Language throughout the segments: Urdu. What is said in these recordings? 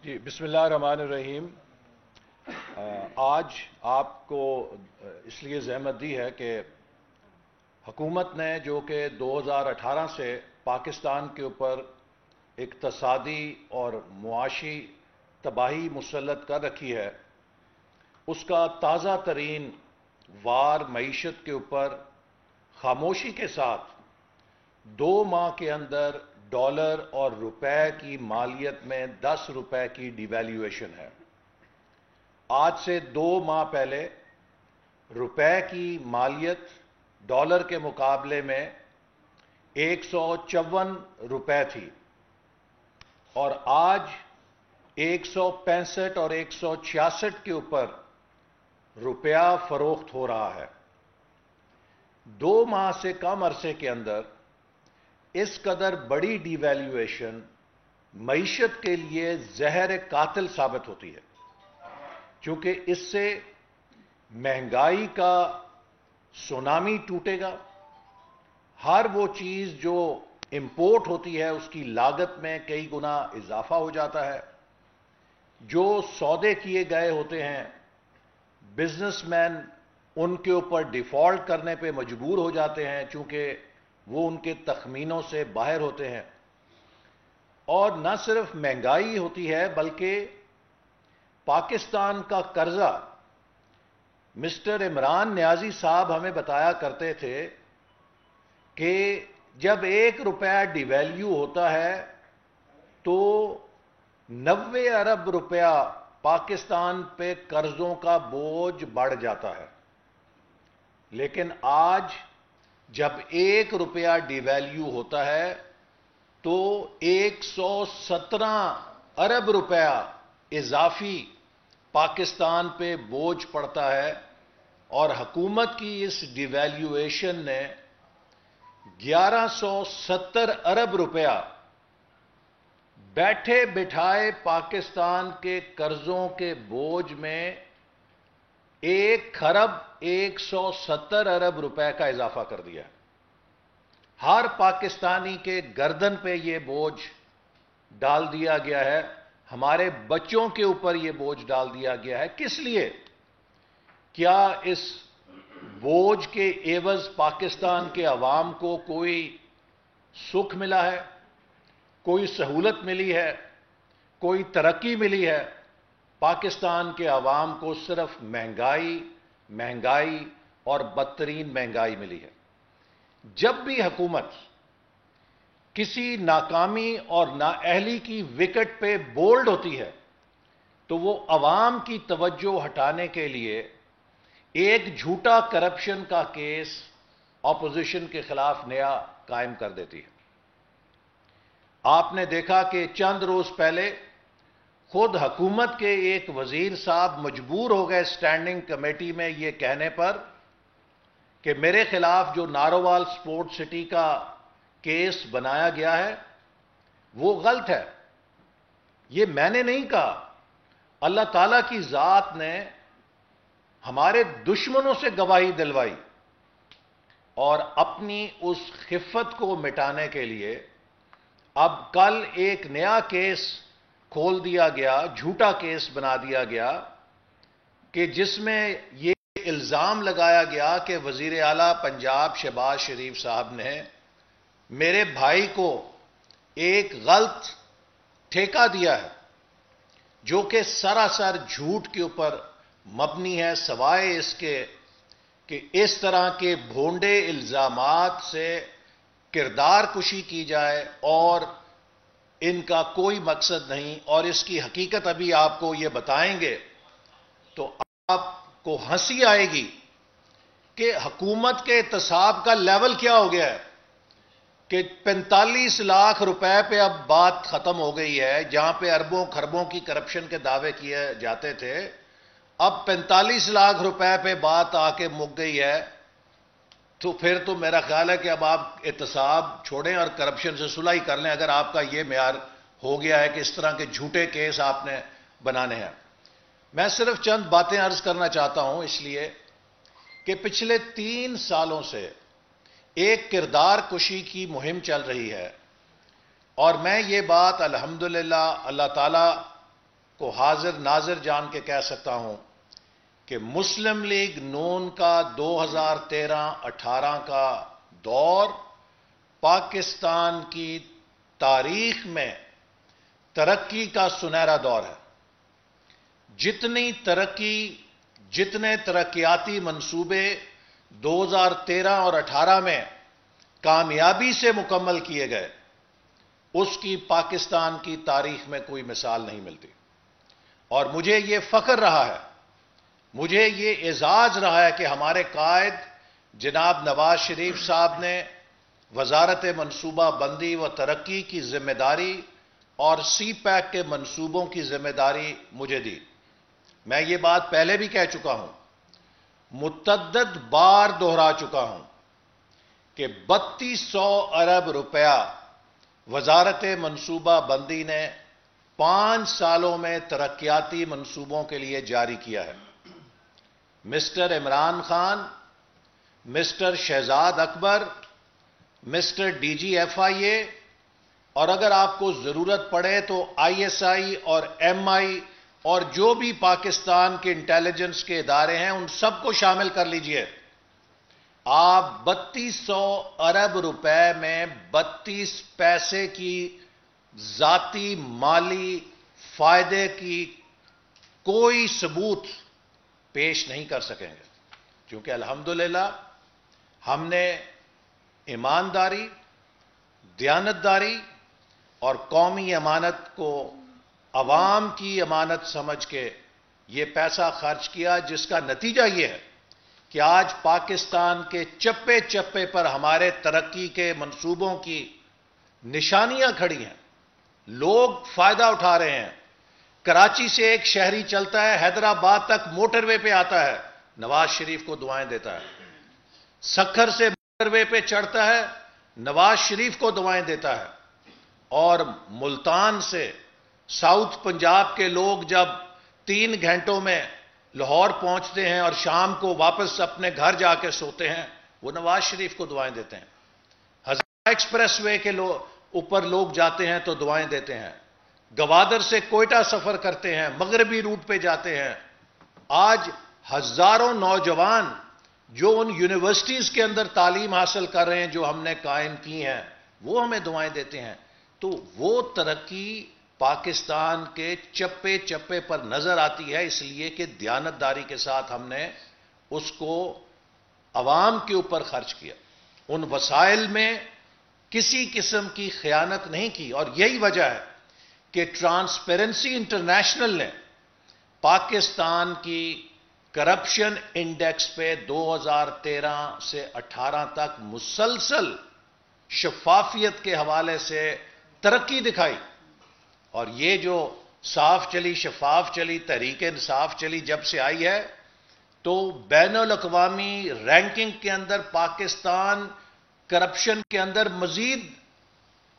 جی بسم اللہ الرحمن الرحیم۔ آج آپ کو اس لیے زحمت دی ہے کہ حکومت نے جو کہ 2018 سے پاکستان کے اوپر اقتصادی اور معاشی تباہی مسلط کر رکھی ہے، اس کا تازہ ترین وار معیشت کے اوپر خاموشی کے ساتھ 2 ماہ کے اندر ڈالر اور روپے کی مالیت میں 10 روپے کی ڈی ویلیویشن ہے۔ آج سے 2 ماہ پہلے روپے کی مالیت ڈالر کے مقابلے میں 154 روپے تھی اور آج 165 اور 166 کے اوپر روپیہ فروخت ہو رہا ہے۔ 2 ماہ سے کم عرصے کے اندر اس قدر بڑی ڈی ویلیویشن معیشت کے لیے زہر قاتل ثابت ہوتی ہے، کیونکہ اس سے مہنگائی کا سونامی ٹوٹے گا۔ ہر وہ چیز جو امپورٹ ہوتی ہے اس کی لاگت میں کئی گنا اضافہ ہو جاتا ہے۔ جو سودے کیے گئے ہوتے ہیں، بزنس مین ان کے اوپر ڈیفالٹ کرنے پہ مجبور ہو جاتے ہیں، چونکہ وہ ان کے تخمینوں سے باہر ہوتے ہیں۔ اور نہ صرف مہنگائی ہوتی ہے بلکہ پاکستان کا قرضہ، مسٹر عمران نیازی صاحب ہمیں بتایا کرتے تھے کہ جب 1 روپیہ ڈی ویلیو ہوتا ہے تو 90 ارب روپیہ پاکستان پہ قرضوں کا بوجھ بڑھ جاتا ہے۔ لیکن آج جب 1 روپیہ ڈی ویلیو ہوتا ہے تو 117 ارب روپیہ اضافی پاکستان پہ بوجھ پڑتا ہے، اور حکومت کی اس ڈی ویلیویشن نے 1170 ارب روپیہ بیٹھے بٹھائے پاکستان کے قرضوں کے بوجھ میں 1,170 ارب روپے کا اضافہ کر دیا ہے۔ ہر پاکستانی کے گردن پہ یہ بوجھ ڈال دیا گیا ہے، ہمارے بچوں کے اوپر یہ بوجھ ڈال دیا گیا ہے۔ کس لیے؟ کیا اس بوجھ کے عوض پاکستان کے عوام کو کوئی سکھ ملا ہے، کوئی سہولت ملی ہے، کوئی ترقی ملی ہے؟ پاکستان کے عوام کو صرف مہنگائی اور بدترین مہنگائی ملی ہے۔ جب بھی حکومت کسی ناکامی اور نااہلی کی وکٹ پہ بولڈ ہوتی ہے تو وہ عوام کی توجہ ہٹانے کے لیے ایک جھوٹا کرپشن کا کیس اپوزیشن کے خلاف نیا قائم کر دیتی ہے۔ آپ نے دیکھا کہ چند روز پہلے خود حکومت کے ایک وزیر صاحب مجبور ہو گئے اسٹینڈنگ کمیٹی میں یہ کہنے پر کہ میرے خلاف جو نارووال سپورٹ سٹی کا کیس بنایا گیا ہے وہ غلط ہے، یہ میں نے نہیں کہا، اللہ تعالیٰ کی ذات نے ہمارے دشمنوں سے گواہی دلوائی۔ اور اپنی اس خفت کو مٹانے کے لیے اب کل ایک نیا کیس کھول دیا گیا، جھوٹا کیس بنا دیا گیا کہ جس میں یہ الزام لگایا گیا کہ وزیر اعلیٰ پنجاب شہباز شریف صاحب نے میرے بھائی کو ایک غلط ٹھیکہ دیا ہے، جو کہ سراسر جھوٹ کے اوپر مبنی ہے، سوائے اس کے کہ اس طرح کے بھونڈے الزامات سے کردار کشی کی جائے اور ان کا کوئی مقصد نہیں۔ اور اس کی حقیقت ابھی آپ کو یہ بتائیں گے تو آپ کو ہنسی آئے گی کہ حکومت کے احتساب کا لیول کیا ہو گیا ہے کہ 45 لاکھ روپے پہ اب بات ختم ہو گئی ہے۔ جہاں پہ اربوں خربوں کی کرپشن کے دعوے کیے جاتے تھے، اب 45 لاکھ روپے پہ بات آ کے مک گئی ہے۔ تو پھر تو میرا خیال ہے کہ اب آپ احتساب چھوڑیں اور کرپشن سے صلح ہی کر لیں، اگر آپ کا یہ معیار ہو گیا ہے کہ اس طرح کے جھوٹے کیس آپ نے بنانے ہیں۔ میں صرف چند باتیں عرض کرنا چاہتا ہوں، اس لیے کہ پچھلے 3 سالوں سے ایک کردار کشی کی مہم چل رہی ہے، اور میں یہ بات الحمدللہ اللہ تعالیٰ کو حاضر ناظر جان کے کہہ سکتا ہوں کہ مسلم لیگ نون کا 2013-18 کا دور پاکستان کی تاریخ میں ترقی کا سنہرا دور ہے. جتنی ترقی، جتنے ترقیاتی منصوبے 2013 اور 18 میں کامیابی سے مکمل کیے گئے، اس کی پاکستان کی تاریخ میں کوئی مثال نہیں ملتی. اور مجھے یہ فخر رہا ہے، مجھے یہ اعزاز رہا ہے کہ ہمارے قائد جناب نواز شریف صاحب نے وزارت منصوبہ بندی و ترقی کی ذمہ داری اور سی پیک کے منصوبوں کی ذمہ داری مجھے دی. میں یہ بات پہلے بھی کہہ چکا ہوں، متعدد بار دہرا چکا ہوں کہ 3200 ارب روپیہ وزارت منصوبہ بندی نے 5 سالوں میں ترقیاتی منصوبوں کے لیے جاری کیا ہے. مسٹر عمران خان، مسٹر شہزاد اکبر، مسٹر ڈی جی ایف آئی اے، اور اگر آپ کو ضرورت پڑے تو آئی ایس آئی اور ایم آئی اور جو بھی پاکستان کے انٹیلیجنس کے ادارے ہیں ان سب کو شامل کر لیجئے، آپ 3200 ارب روپے میں 32 پیسے کی ذاتی مالی فائدے کی کوئی ثبوت پیش نہیں کر سکیں گے. کیونکہ الحمدللہ ہم نے ایمانداری، دیانتداری اور قومی امانت کو عوام کی امانت سمجھ کے یہ پیسہ خرچ کیا، جس کا نتیجہ یہ ہے کہ آج پاکستان کے چپے چپے پر ہمارے ترقی کے منصوبوں کی نشانیاں کھڑی ہیں. لوگ فائدہ اٹھا رہے ہیں. کراچی سے ایک شہری چلتا ہے، حیدرآباد تک موٹر وے پہ آتا ہے، نواز شریف کو دعائیں دیتا ہے. سکھر سے موٹر وے پہ چڑھتا ہے، نواز شریف کو دعائیں دیتا ہے. اور ملتان سے ساؤتھ پنجاب کے لوگ جب 3 گھنٹوں میں لاہور پہنچتے ہیں اور شام کو واپس اپنے گھر جا کے سوتے ہیں، وہ نواز شریف کو دعائیں دیتے ہیں. ہزارہ ایکسپریس وے کے اوپر لوگ جاتے ہیں تو دعائیں دیتے ہیں. گوادر سے کوئٹہ سفر کرتے ہیں، مغربی روٹ پہ جاتے ہیں. آج ہزاروں نوجوان جو ان یونیورسٹیز کے اندر تعلیم حاصل کر رہے ہیں جو ہم نے قائم کی ہیں، وہ ہمیں دعائیں دیتے ہیں. تو وہ ترقی پاکستان کے چپے چپے پر نظر آتی ہے، اس لیے کہ دیانتداری کے ساتھ ہم نے اس کو عوام کے اوپر خرچ کیا. ان وسائل میں کسی قسم کی خیانت نہیں کی. اور یہی وجہ ہے کہ ٹرانسپیرنسی انٹرنیشنل نے پاکستان کی کرپشن انڈیکس پہ 2013 سے 18 تک مسلسل شفافیت کے حوالے سے ترقی دکھائی. اور یہ جو صاف چلی، شفاف چلی، تحریک انصاف چلی، جب سے آئی ہے تو بین الاقوامی رینکنگ کے اندر پاکستان کرپشن کے اندر مزید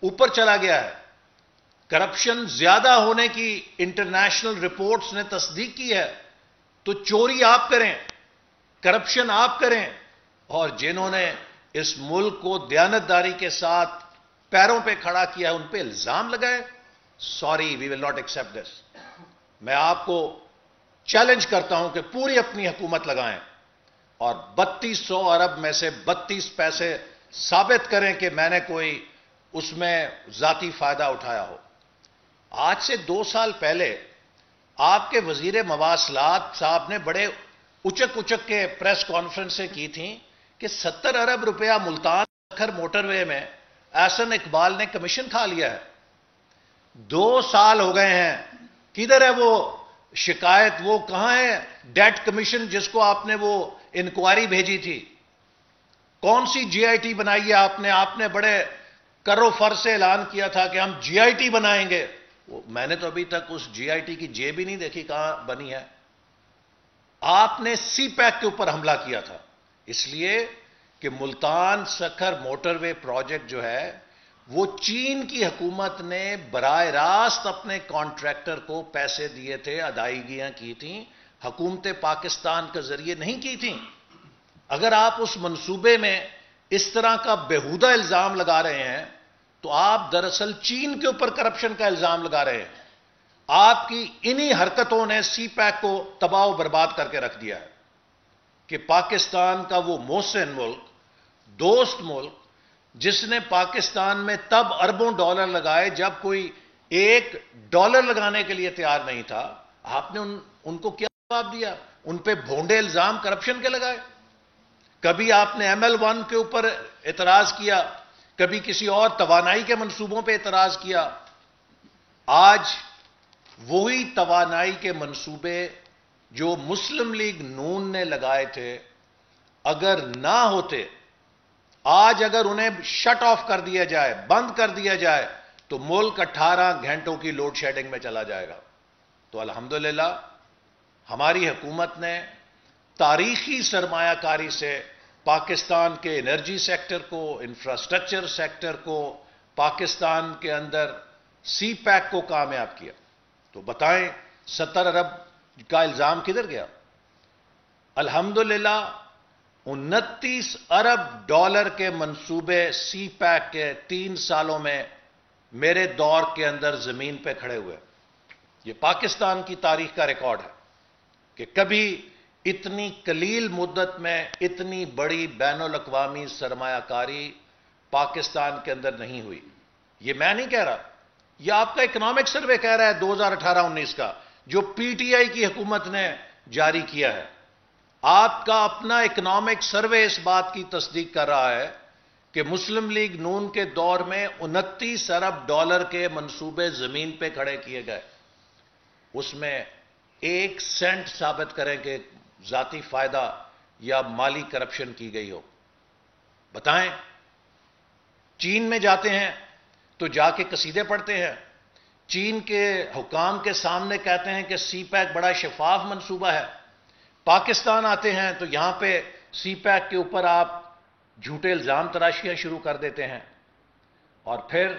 اوپر چلا گیا ہے. کرپشن زیادہ ہونے کی انٹرنیشنل رپورٹس نے تصدیق کی ہے. تو چوری آپ کریں، کرپشن آپ کریں، اور جنہوں نے اس ملک کو دیانتداری کے ساتھ پیروں پہ کھڑا کیا ان پہ الزام لگائے. Sorry, we will not accept this. میں آپ کو چیلنج کرتا ہوں کہ پوری اپنی حکومت لگائیں اور 3200 ارب میں سے 32 پیسے ثابت کریں کہ میں نے کوئی اس میں ذاتی فائدہ اٹھایا ہو. آج سے 2 سال پہلے آپ کے وزیر مواصلات صاحب نے بڑے اچک اچک کے پریس کانفرنسیں کی تھیں کہ 70 ارب روپیہ ملتان سکھر موٹر وے میں احسن اقبال نے کمیشن کھا لیا ہے. 2 سال ہو گئے ہیں. کدھر ہے وہ شکایت؟ وہ کہاں ہے ڈیٹ کمیشن جس کو آپ نے وہ انکوائری بھیجی تھی؟ کون سی جی آئی ٹی بنائی ہے آپ نے؟ آپ نے بڑے کرو فر سے اعلان کیا تھا کہ ہم جی آئی ٹی بنائیں گے. میں نے تو ابھی تک اس جی آئی ٹی کی جے بھی نہیں دیکھی کہاں بنی ہے. آپ نے سی پیک کے اوپر حملہ کیا تھا اس لیے کہ ملتان سکھر موٹر وے پروجیکٹ جو ہے وہ چین کی حکومت نے براہ راست اپنے کانٹریکٹر کو پیسے دیے تھے، ادائیگیاں کی تھیں، حکومت پاکستان کے ذریعے نہیں کی تھیں. اگر آپ اس منصوبے میں اس طرح کا بیہودہ الزام لگا رہے ہیں تو آپ دراصل چین کے اوپر کرپشن کا الزام لگا رہے ہیں. آپ کی انہی حرکتوں نے سی پیک کو تباہ و برباد کر کے رکھ دیا ہے کہ پاکستان کا وہ محسن ملک، دوست ملک، جس نے پاکستان میں تب اربوں ڈالر لگائے جب کوئی $1 لگانے کے لیے تیار نہیں تھا، آپ نے ان کو کیا جواب دیا؟ ان پہ بھونڈے الزام کرپشن کے لگائے. کبھی آپ نے ML1 کے اوپر اعتراض کیا، کبھی کسی اور توانائی کے منصوبوں پہ اعتراض کیا. آج وہی توانائی کے منصوبے جو مسلم لیگ نون نے لگائے تھے اگر نہ ہوتے، آج اگر انہیں شٹ آف کر دیا جائے، بند کر دیا جائے، تو ملک 18 گھنٹوں کی لوڈ شیڈنگ میں چلا جائے گا. تو الحمدللہ ہماری حکومت نے تاریخی سرمایہ کاری سے پاکستان کے انرجی سیکٹر کو، انفراسٹرکچر سیکٹر کو، پاکستان کے اندر سی پیک کو کامیاب کیا. تو بتائیں 70 ارب کا الزام کدھر گیا؟ الحمدللہ 29 ارب ڈالر کے منصوبے سی پیک کے 3 سالوں میں میرے دور کے اندر زمین پہ کھڑے ہوئے. یہ پاکستان کی تاریخ کا ریکارڈ ہے کہ کبھی اتنی قلیل مدت میں اتنی بڑی بین الاقوامی سرمایہ کاری پاکستان کے اندر نہیں ہوئی. یہ میں نہیں کہہ رہا، یہ آپ کا اکنامک سروے کہہ رہا ہے 2018-19 کا، جو پی ٹی آئی کی حکومت نے جاری کیا ہے. آپ کا اپنا اکنامک سروے اس بات کی تصدیق کر رہا ہے کہ مسلم لیگ نون کے دور میں 29 ارب ڈالر کے منصوبے زمین پہ کھڑے کیے گئے. اس میں 1 سینٹ ثابت کریں کہ ذاتی فائدہ یا مالی کرپشن کی گئی ہو. بتائیں. چین میں جاتے ہیں تو جا کے قصیدے پڑھتے ہیں، چین کے حکام کے سامنے کہتے ہیں کہ سی پیک بڑا شفاف منصوبہ ہے. پاکستان آتے ہیں تو یہاں پہ سی پیک کے اوپر آپ جھوٹے الزام تراشیاں شروع کر دیتے ہیں. اور پھر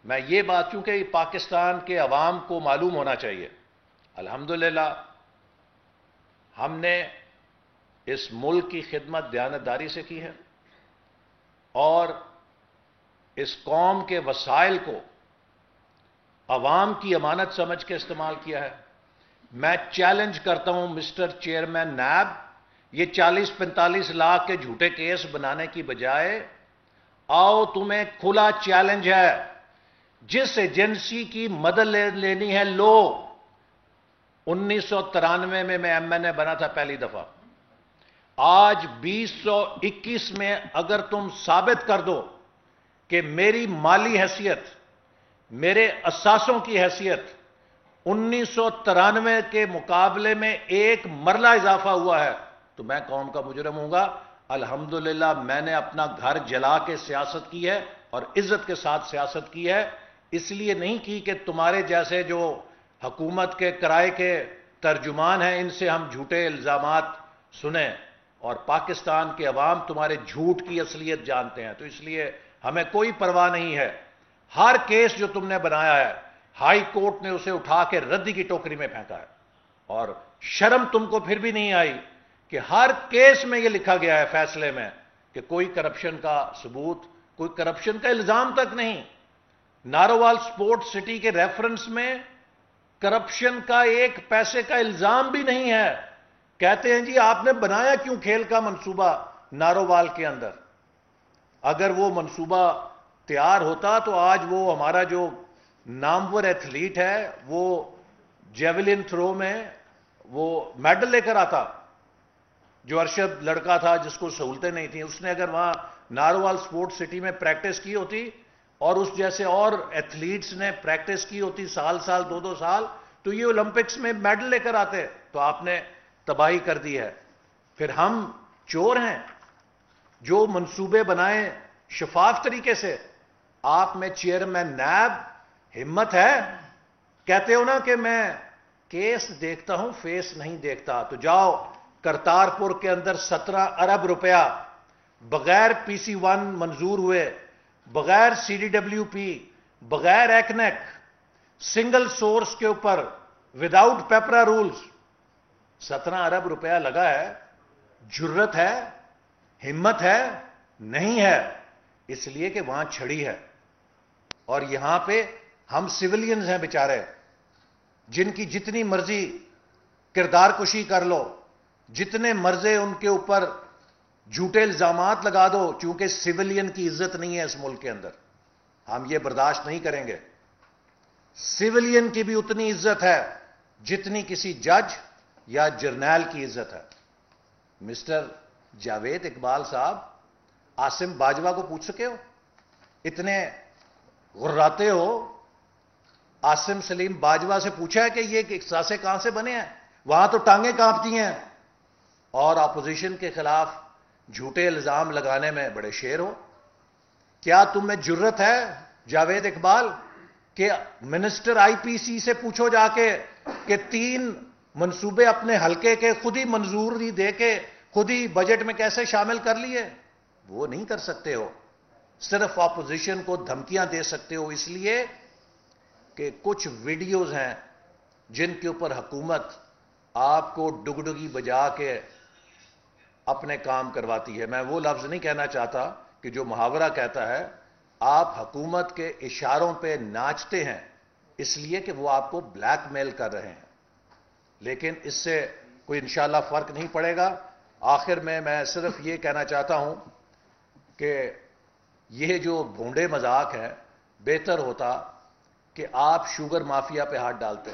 میں یہ بات، کیونکہ پاکستان کے عوام کو معلوم ہونا چاہیے، الحمدللہ ہم نے اس ملک کی خدمت دیانتداری سے کی ہے اور اس قوم کے وسائل کو عوام کی امانت سمجھ کے استعمال کیا ہے. میں چیلنج کرتا ہوں مسٹر چیئرمین نیب، یہ 40-45 لاکھ کے جھوٹے کیس بنانے کی بجائے آؤ تمہیں کھلا چیلنج ہے، جس ایجنسی کی مدد لینی ہے لو. 1993 میں MNA بنا تھا پہلی دفعہ. آج 2021 میں اگر تم ثابت کر دو کہ میری مالی حیثیت، میرے اثاثوں کی حیثیت 1993 کے مقابلے میں 1 مرلہ اضافہ ہوا ہے، تو میں قوم کا مجرم ہوں گا. الحمدللہ میں نے اپنا گھر جلا کے سیاست کی ہے اور عزت کے ساتھ سیاست کی ہے. اس لیے نہیں کی کہ تمہارے جیسے جو حکومت کے کرائے کے ترجمان ہیں ان سے ہم جھوٹے الزامات سنیں، اور پاکستان کے عوام تمہارے جھوٹ کی اصلیت جانتے ہیں. تو اس لیے ہمیں کوئی پرواہ نہیں ہے. ہر کیس جو تم نے بنایا ہے ہائی کورٹ نے اسے اٹھا کے ردی کی ٹوکری میں پھینکا ہے، اور شرم تم کو پھر بھی نہیں آئی کہ ہر کیس میں یہ لکھا گیا ہے فیصلے میں کہ کوئی کرپشن کا ثبوت، کوئی کرپشن کا الزام تک نہیں. نارووال سپورٹ سٹی کے ریفرنس میں کرپشن کا 1 پیسے کا الزام بھی نہیں ہے. کہتے ہیں جی آپ نے بنایا کیوں کھیل کا منصوبہ نارووال کے اندر؟ اگر وہ منصوبہ تیار ہوتا تو آج وہ ہمارا جو نامور ایتھلیٹ ہے وہ جیولن تھرو میں وہ میڈل لے کر آتا. جو ارشد لڑکا تھا جس کو سہولتیں نہیں تھیں، اس نے اگر وہاں نارووال سپورٹ سٹی میں پریکٹس کی ہوتی اور اس جیسے اور ایتھلیٹس نے پریکٹس کی ہوتی سال 2 سال، تو یہ اولمپکس میں میڈل لے کر آتے. تو آپ نے تباہی کر دی ہے. پھر ہم چور ہیں جو منصوبے بنائیں شفاف طریقے سے. آپ میں چیئرمین نیب ہمت ہے؟ کہتے ہو نا کہ میں کیس دیکھتا ہوں فیس نہیں دیکھتا. تو جاؤ کرتارپور کے اندر 17 ارب روپیہ بغیر PC1 منظور ہوئے، بغیر CDWP، بغیر ایکنیک، سنگل سورس کے اوپر وداؤٹ پیپرا رولز 17 ارب روپیہ لگا ہے. جرت ہے؟ ہمت ہے؟ نہیں ہے. اس لیے کہ وہاں چھڑی ہے اور یہاں پہ ہم سیولینز ہیں بیچارے. جن کی جتنی مرضی کردار کشی کر لو، جتنے مرضے ان کے اوپر جھوٹے الزامات لگا دو، چونکہ سویلین کی عزت نہیں ہے اس ملک کے اندر، ہم یہ برداشت نہیں کریں گے۔ سویلین کی بھی اتنی عزت ہے جتنی کسی جج یا جرنیل کی عزت ہے۔ مسٹر جاوید اقبال صاحب، عاصم باجوہ کو پوچھ سکے ہو؟ اتنے غراتے ہو، عاصم سلیم باجوہ سے پوچھا ہے کہ یہ ساسے کہاں سے بنے ہیں؟ وہاں تو ٹانگیں کانپتی ہیں، اور اپوزیشن کے خلاف جھوٹے الزام لگانے میں بڑے شیر ہو۔ کیا تم میں جرت ہے جاوید اقبال کہ منسٹر آئی پی سی سے پوچھو جا کے کہ 3 منصوبے اپنے حلقے کے خود ہی منظوری دے کے خود ہی بجٹ میں کیسے شامل کر لیے؟ وہ نہیں کر سکتے ہو، صرف اپوزیشن کو دھمکیاں دے سکتے ہو، اس لیے کہ کچھ ویڈیوز ہیں جن کے اوپر حکومت آپ کو ڈگڈگی بجا کے اپنے کام کرواتی ہے۔ میں وہ لفظ نہیں کہنا چاہتا کہ جو محاورہ کہتا ہے، آپ حکومت کے اشاروں پہ ناچتے ہیں اس لیے کہ وہ آپ کو بلیک میل کر رہے ہیں، لیکن اس سے کوئی انشاءاللہ فرق نہیں پڑے گا۔ آخر میں صرف یہ کہنا چاہتا ہوں کہ یہ جو بھونڈے مذاق ہے، بہتر ہوتا کہ آپ شوگر مافیا پہ ہاتھ ڈالتے،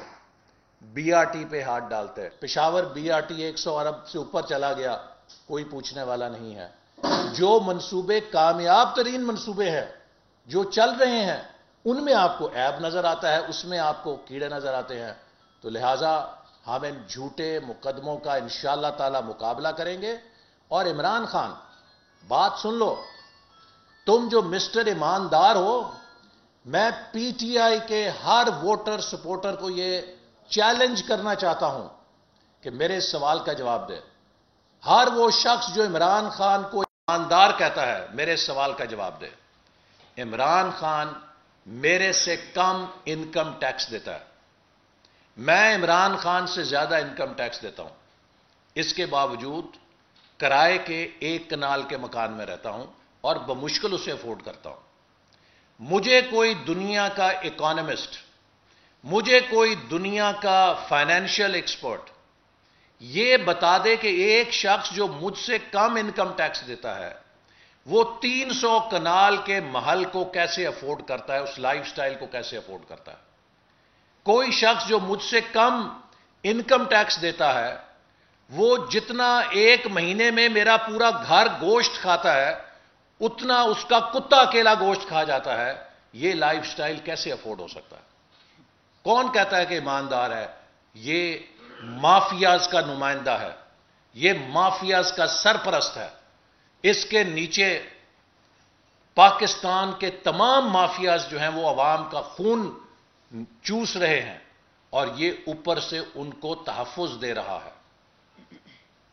بی آر ٹی پہ ہاتھ ڈالتے۔ پشاور بی آر ٹی 100 ارب سے اوپر چلا گیا، کوئی پوچھنے والا نہیں ہے۔ جو منصوبے کامیاب ترین منصوبے ہیں جو چل رہے ہیں، ان میں آپ کو عیب نظر آتا ہے، اس میں آپ کو کیڑے نظر آتے ہیں۔ تو لہٰذا ہم ان جھوٹے مقدموں کا انشاءاللہ تعالی مقابلہ کریں گے۔ اور عمران خان، بات سن لو، تم جو مسٹر ایماندار ہو، میں پی ٹی آئی کے ہر ووٹر سپورٹر کو یہ چیلنج کرنا چاہتا ہوں کہ میرے سوال کا جواب دے۔ ہر وہ شخص جو عمران خان کو ایماندار کہتا ہے، میرے سوال کا جواب دے۔ عمران خان میرے سے کم انکم ٹیکس دیتا ہے، میں عمران خان سے زیادہ انکم ٹیکس دیتا ہوں، اس کے باوجود کرائے کے 1 کنال کے مکان میں رہتا ہوں اور بمشکل اسے افورڈ کرتا ہوں۔ مجھے کوئی دنیا کا اکانومسٹ، مجھے کوئی دنیا کا فائنینشیل ایکسپرٹ یہ بتا دے کہ ایک شخص جو مجھ سے کم انکم ٹیکس دیتا ہے وہ 300 کنال کے محل کو کیسے افورڈ کرتا ہے، اس لائف سٹائل کو کیسے افورڈ کرتا ہے۔ کوئی شخص جو مجھ سے کم انکم ٹیکس دیتا ہے وہ جتنا 1 مہینے میں میرا پورا گھر گوشت کھاتا ہے اتنا اس کا کتا اکیلا گوشت کھا جاتا ہے، یہ لائف سٹائل کیسے افورڈ ہو سکتا ہے؟ کون کہتا ہے کہ ایماندار ہے؟ یہ مافیاز کا نمائندہ ہے، یہ مافیاز کا سرپرست ہے۔ اس کے نیچے پاکستان کے تمام مافیاز جو ہیں وہ عوام کا خون چوس رہے ہیں، اور یہ اوپر سے ان کو تحفظ دے رہا ہے۔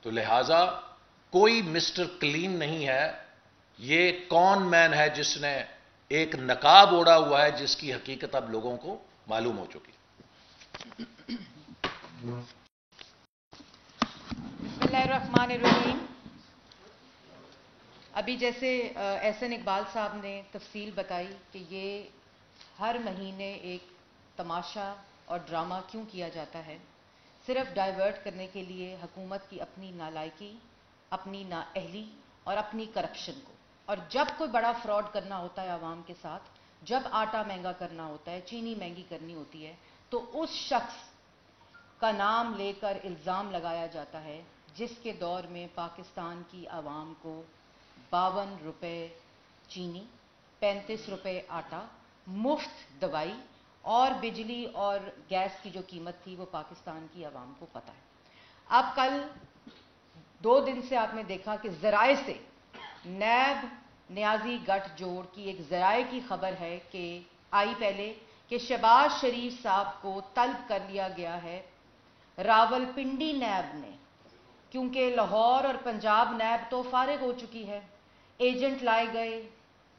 تو لہذا کوئی مسٹر کلین نہیں ہے، یہ کون مین ہے جس نے ایک نقاب اوڑا ہوا ہے جس کی حقیقت اب لوگوں کو معلوم ہو چکی ہے۔ بسم اللہ الرحمن الرحیم۔ ابھی جیسے احسن اقبال صاحب نے تفصیل بتائی کہ یہ ہر مہینے ایک تماشا اور ڈرامہ کیوں کیا جاتا ہے، صرف ڈائیورٹ کرنے کے لیے حکومت کی اپنی نالائکی، اپنی نااہلی اور اپنی کرپشن کو۔ اور جب کوئی بڑا فراڈ کرنا ہوتا ہے عوام کے ساتھ، جب آٹا مہنگا کرنا ہوتا ہے، چینی مہنگی کرنی ہوتی ہے، تو اس شخص کا نام لے کر الزام لگایا جاتا ہے جس کے دور میں پاکستان کی عوام کو 52 روپے چینی، 35 روپے آٹا، مفت دوائی اور بجلی اور گیس کی جو قیمت تھی وہ پاکستان کی عوام کو پتہ ہے۔ اب کل 2 دن سے آپ نے دیکھا کہ ذرائع سے نیب نیازی گٹھ جوڑ کی ایک ذرائع کی خبر ہے کہ آئی پہلے کہ شہباز شریف صاحب کو طلب کر لیا گیا ہے راول پنڈی نیب نے، کیونکہ لاہور اور پنجاب نیب تو فارغ ہو چکی ہے۔ ایجنٹ لائے گئے،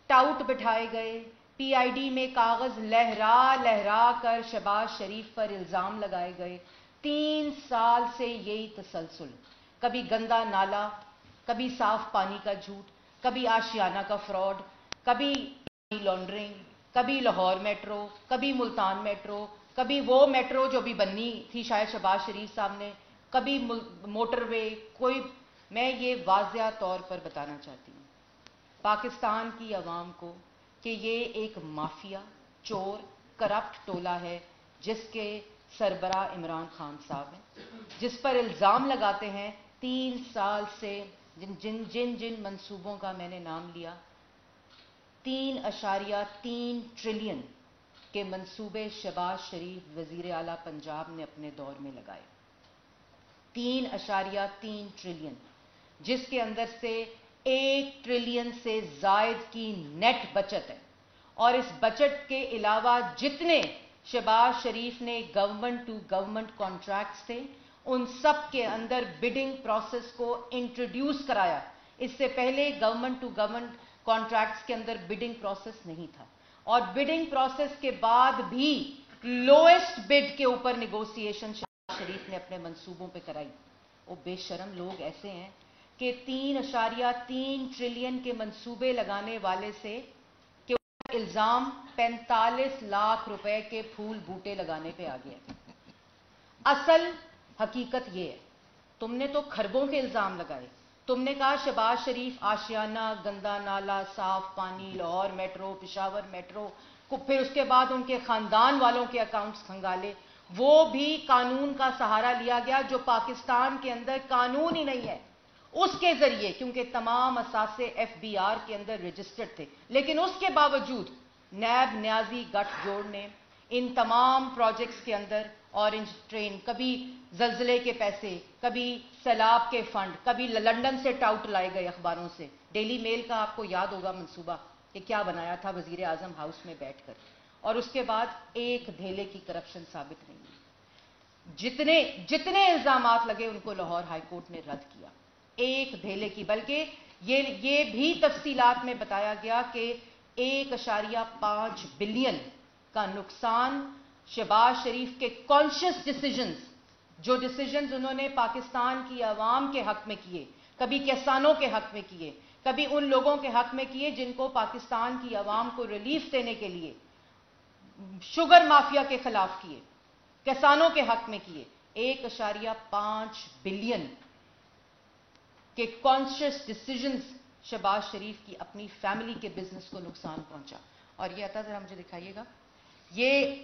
ٹاؤٹ بٹھائے گئے، پی آئی ڈی میں کاغذ لہرا لہرا کر شہباز شریف پر الزام لگائے گئے۔ 3 سال سے یہی تسلسل، کبھی گندا نالا، کبھی صاف پانی کا جھوٹ، کبھی آشیانہ کا فراڈ، کبھی منی لانڈرنگ، کبھی لاہور میٹرو، کبھی ملتان میٹرو، کبھی وہ میٹرو جو بھی بننی تھی شاید شہباز شریف صاحب نے, کبھی موٹر وے, کوئی. میں یہ واضح طور پر بتانا چاہتی ہوں پاکستان کی عوام کو کہ یہ ایک مافیا, چور, کرپٹ ٹولہ ہے جس کے سربراہ عمران خان صاحب ہیں, جس پر الزام لگاتے ہیں 3 سال سے جن منصوبوں کا میں نے نام لیا, 3.3 ٹریلین کے منصوبے شہباز شریف وزیر اعلیٰ پنجاب نے اپنے دور میں لگائے. 3.3 ٹریلین, جس کے اندر سے 1 ٹریلین سے زائد کی نیٹ بچت ہے. اور اس بچت کے علاوہ جتنے شہباز شریف نے گورنمنٹ ٹو گورنمنٹ کانٹریکٹس تھے ان سب کے اندر بڈنگ پروسیس کو انٹروڈیوس کرایا. اس سے پہلے گورنمنٹ ٹو گورنمنٹ کانٹریکٹس کے اندر بڈنگ پروسیس نہیں تھا, اور بڈنگ پروسیس کے بعد بھی لوئسٹ بڈ کے اوپر نیگوسیشن شہباز شریف نے اپنے منصوبوں پہ کرائی. وہ بے شرم لوگ ایسے ہیں کہ 3.3 ٹریلین کے منصوبے لگانے والے سے کہ الزام 45 لاکھ روپے کے پھول بوٹے لگانے پہ آ گیا. اصل حقیقت یہ ہے, تم نے تو کھربوں کے الزام لگائے. تم نے کہا شہباز شریف آشیانہ, گندا نالا, صاف پانی, لاہور میٹرو, پشاور میٹرو کو, پھر اس کے بعد ان کے خاندان والوں کے اکاؤنٹس کھنگالے. وہ بھی قانون کا سہارا لیا گیا جو پاکستان کے اندر قانون ہی نہیں ہے, اس کے ذریعے, کیونکہ تمام اثاثے FBR کے اندر رجسٹرڈ تھے. لیکن اس کے باوجود نیب نیازی گٹھ جوڑ نے ان تمام پروجیکٹس کے اندر اورنج ٹرین, کبھی زلزلے کے پیسے, کبھی سیلاب کے فنڈ, کبھی لندن سے ٹاؤٹ لائے گئے اخباروں سے. ڈیلی میل کا آپ کو یاد ہوگا منصوبہ کہ کیا بنایا تھا وزیر اعظم ہاؤس میں بیٹھ کر, اور اس کے بعد ایک دھیلے کی کرپشن ثابت نہیں ہوئی. جتنے الزامات لگے ان کو لاہور ہائی کورٹ نے رد کیا, ایک دھیلے کی. بلکہ یہ بھی تفصیلات میں بتایا گیا کہ 1.5 بلین کا نقصان شہباز شریف کے کانشیس ڈیسیجنز, جو ڈیسیجنز انہوں نے پاکستان کی عوام کے حق میں کیے, کبھی کسانوں کے حق میں کیے, کبھی ان لوگوں کے حق میں کیے جن کو پاکستان کی عوام کو ریلیف دینے کے لیے, شوگر مافیا کے خلاف کیے, کسانوں کے حق میں کیے. 1.5 بلین کے کانشیس ڈیسیجنز شہباز شریف کی اپنی فیملی کے بزنس کو نقصان پہنچا. اور یہ آتا ذرا مجھے دکھائیے گا, یہ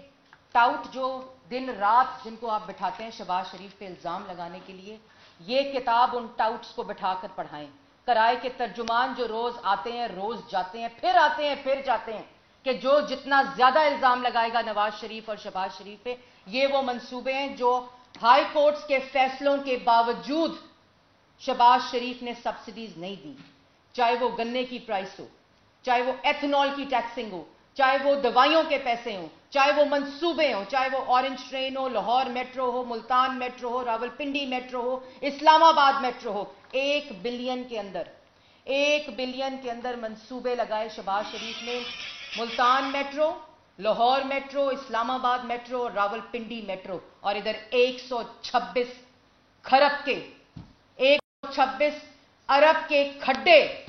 ٹاؤٹ جو دن رات جن کو آپ بٹھاتے ہیں شہباز شریف پہ الزام لگانے کے لیے, یہ کتاب ان ٹاؤٹس کو بٹھا کر پڑھائیں. کرائے کے ترجمان جو روز آتے ہیں, روز جاتے ہیں, پھر آتے ہیں, پھر جاتے ہیں, کہ جو جتنا زیادہ الزام لگائے گا نواز شریف اور شہباز شریف پہ, یہ وہ منصوبے ہیں جو ہائی کورٹس کے فیصلوں کے باوجود شہباز شریف نے سبسڈیز نہیں دی. چاہے وہ گنے کی پرائس ہو, چاہے وہ ایتھنول کی ٹیکسنگ ہو, چاہے وہ دوائیوں کے پیسے ہوں, چاہے وہ منصوبے ہوں, چاہے وہ اورنج ٹرین ہو, لاہور میٹرو ہو, ملتان میٹرو ہو, راولپنڈی میٹرو ہو, اسلام آباد میٹرو ہو. 1 بلین کے اندر منصوبے لگائے شہباز شریف نے. ملتان میٹرو, لاہور میٹرو, اسلام آباد میٹرو اور راولپنڈی میٹرو. اور ادھر 126 خرب کے 126 ارب کے کھڈے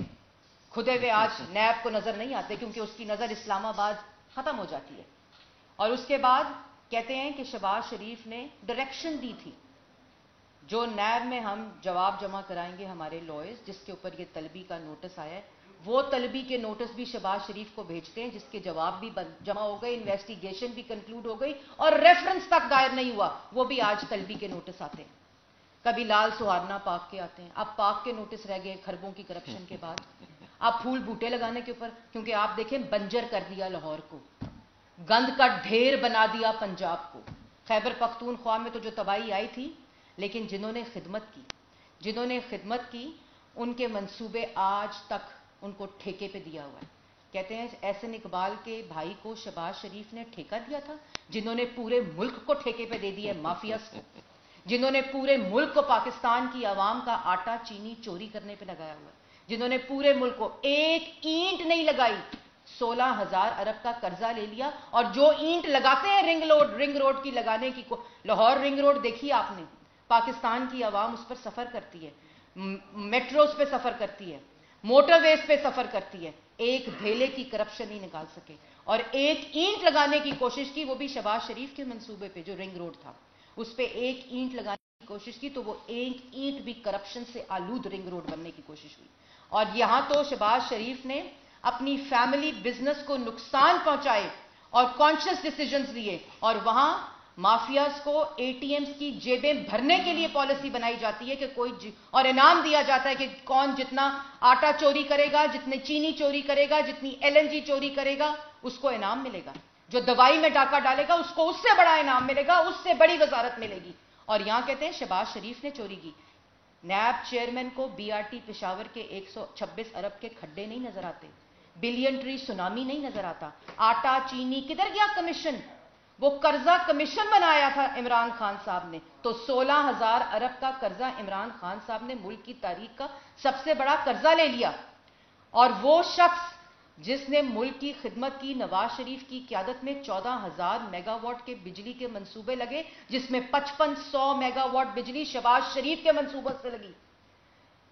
کھدے ہوئے آج نیب کو نظر نہیں آتے, کیونکہ اس کی نظر اسلام آباد ختم ہو جاتی ہے. اور اس کے بعد کہتے ہیں کہ شہباز شریف نے ڈائریکشن دی تھی, جو نیب میں ہم جواب جمع کرائیں گے ہمارے لائرز, جس کے اوپر یہ طلبی کا نوٹس آیا ہے, وہ طلبی کے نوٹس بھی شہباز شریف کو بھیجتے ہیں, جس کے جواب بھی جمع ہو گئے, انویسٹیگیشن بھی کنکلوڈ ہو گئی, اور ریفرنس تک دائر نہیں ہوا, وہ بھی آج طلبی کے نوٹس آتے ہیں. کبھی لال سہارنا پاک کے آتے ہیں, اب پاک کے نوٹس رہ گئے کھربوں کی کرپشن کے بعد. اب پھول بوٹے لگانے کے اوپر, کیونکہ آپ دیکھیں بنجر کر دیا لاہور کو, گند کا ڈھیر بنا دیا پنجاب کو. خیبر پختونخوا میں تو جو تباہی آئی تھی, لیکن جنہوں نے خدمت کی ان کے منصوبے آج تک ان کو ٹھیکے پہ دیا ہوا ہے. کہتے ہیں احسن اقبال کے بھائی کو شہباز شریف نے ٹھیکہ دیا تھا, جنہوں نے پورے ملک کو ٹھیکے پہ دے دیا ہے مافیاز کو, جنہوں نے پورے ملک کو پاکستان کی عوام کا آٹا چینی چوری کرنے پہ لگایا ہوا ہے, جنہوں نے پورے ملک کو ایک اینٹ نہیں لگائی, 16,000 ارب کا قرضہ لے لیا. اور جو اینٹ لگاتے ہیں رنگ روڈ کی لگانے کی, لاہور رنگ روڈ دیکھی آپ نے, پاکستان کی عوام اس پر سفر کرتی ہے, میٹروز پہ سفر کرتی ہے, موٹر ویز پہ سفر کرتی ہے, ایک دھیلے کی کرپشن نہیں نکال سکے. اور ایک اینٹ لگانے کی کوشش کی, وہ بھی شہباز شریف کے منصوبے پہ جو رنگ روڈ تھا اس پہ ایک اینٹ لگانے کی کوشش کی, تو وہ ایک اینٹ بھی کرپشن سے آلود رنگ روڈ بننے کی کوشش ہوئی. اور یہاں تو شہباز شریف نے اپنی فیملی بزنس کو نقصان پہنچائے اور کانشیس ڈیسیجنز لیے, اور وہاں مافیاز کو اے ٹی ایمز کی جیبیں بھرنے کے لیے پالیسی بنائی جاتی ہے کہ اور انعام دیا جاتا ہے کہ کون جتنا آٹا چوری کرے گا, جتنی چینی چوری کرے گا, جتنی ایل این جی چوری کرے گا, اس کو انعام ملے گا. جو دوائی میں ڈاکہ ڈالے گا اس کو اس سے بڑا انعام ملے گا, اس سے بڑی وزارت ملے گی. اور یہاں کہتے ہیں شہباز شریف نے چوری کی. نیب چیئرمین کو بی آر ٹی پشاور کے 126 ارب کے کھڈے نہیں نظر آتے, بلین ٹری سونامی نہیں نظر آتا, آٹا چینی کدھر گیا کمیشن؟ وہ قرضہ کمیشن بنایا تھا عمران خان صاحب نے, تو 16,000 ارب کا قرضہ عمران خان صاحب نے ملک کی تاریخ کا سب سے بڑا قرضہ لے لیا. اور وہ شخص جس نے ملک کی خدمت کی, نواز شریف کی قیادت میں 14,000 میگا واٹ کے بجلی کے منصوبے لگے, جس میں 5500 میگا واٹ بجلی شہباز شریف کے منصوبوں سے لگی,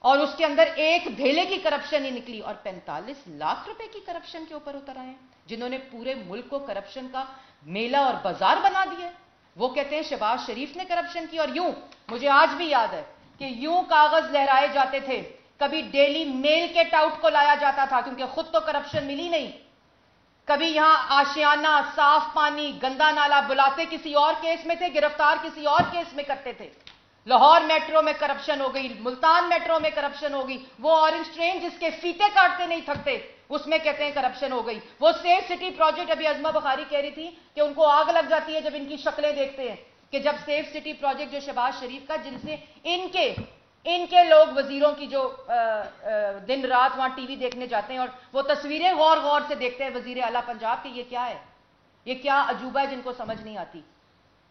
اور اس کے اندر ایک دھیلے کی کرپشن ہی نکلی. اور 45 لاکھ روپے کی کرپشن کے اوپر اتر آئے ہیں, جنہوں نے پورے ملک کو کرپشن کا میلہ اور بازار بنا دیا. وہ کہتے ہیں شہباز شریف نے کرپشن کی. اور یوں مجھے آج بھی یاد ہے کہ یوں کاغذ لہرائے جاتے تھے, کبھی ڈیلی میل کے ٹاؤٹ کو لایا جاتا تھا کیونکہ خود تو کرپشن ملی نہیں, کبھی یہاں آشیانہ, صاف پانی, گندا نالا بلاتے کسی اور کیس میں تھے, گرفتار کسی اور کیس میں کرتے تھے. لاہور میٹرو میں کرپشن ہو گئی, ملتان میٹرو میں کرپشن ہو گئی, وہ اورنج ٹرین جس کے فیتے کاٹتے نہیں تھکتے اس میں کہتے ہیں کرپشن ہو گئی. وہ سیف سٹی پروجیکٹ, ابھی عظمہ بخاری کہہ رہی تھی کہ ان کو آگ لگ جاتی ہے جب ان کی شکلیں دیکھتے ہیں, کہ جب سیف سٹی پروجیکٹ جو شہباز شریف کا, جن سے ان کے لوگ وزیروں کی جو دن رات وہاں ٹی وی دیکھنے جاتے ہیں اور وہ تصویریں غور غور سے دیکھتے ہیں وزیر اعلیٰ پنجاب کی, یہ کیا ہے, یہ کیا عجوبہ ہے جن کو سمجھ نہیں آتی.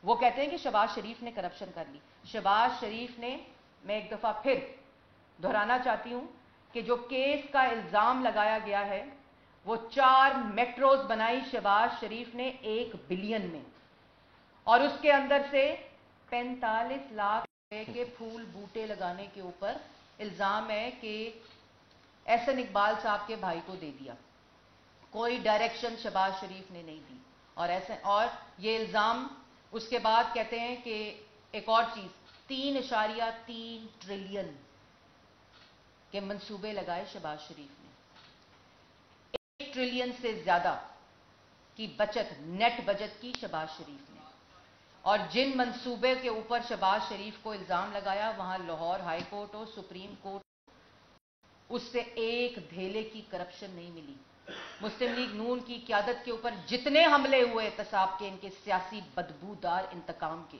وہ کہتے ہیں کہ شہباز شریف نے کرپشن کر لی. شہباز شریف نے, میں ایک دفعہ پھر دہرانا چاہتی ہوں کہ جو کیس کا الزام لگایا گیا ہے, وہ 4 میٹروز بنائی شہباز شریف نے 1 بلین میں, اور اس کے اندر سے 45 لاکھ روپے کے پھول بوٹے لگانے کے اوپر الزام ہے کہ احسن اقبال صاحب کے بھائی کو دے دیا. کوئی ڈائریکشن شہباز شریف نے نہیں دی. اور یہ الزام اس کے بعد کہتے ہیں کہ ایک اور چیز, 3.3 ٹریلین کے منصوبے لگائے شہباز شریف نے. 1 ٹریلین سے زیادہ کی بچت, نیٹ بچت کی شہباز شریف نے. اور جن منصوبے کے اوپر شہباز شریف کو الزام لگایا, وہاں لاہور ہائی کورٹ ہو, سپریم کورٹ, اس سے ایک دھیلے کی کرپشن نہیں ملی. مسلم لیگ نون کی قیادت کے اوپر جتنے حملے ہوئے احتساب کے, ان کے سیاسی بدبودار انتقام کے,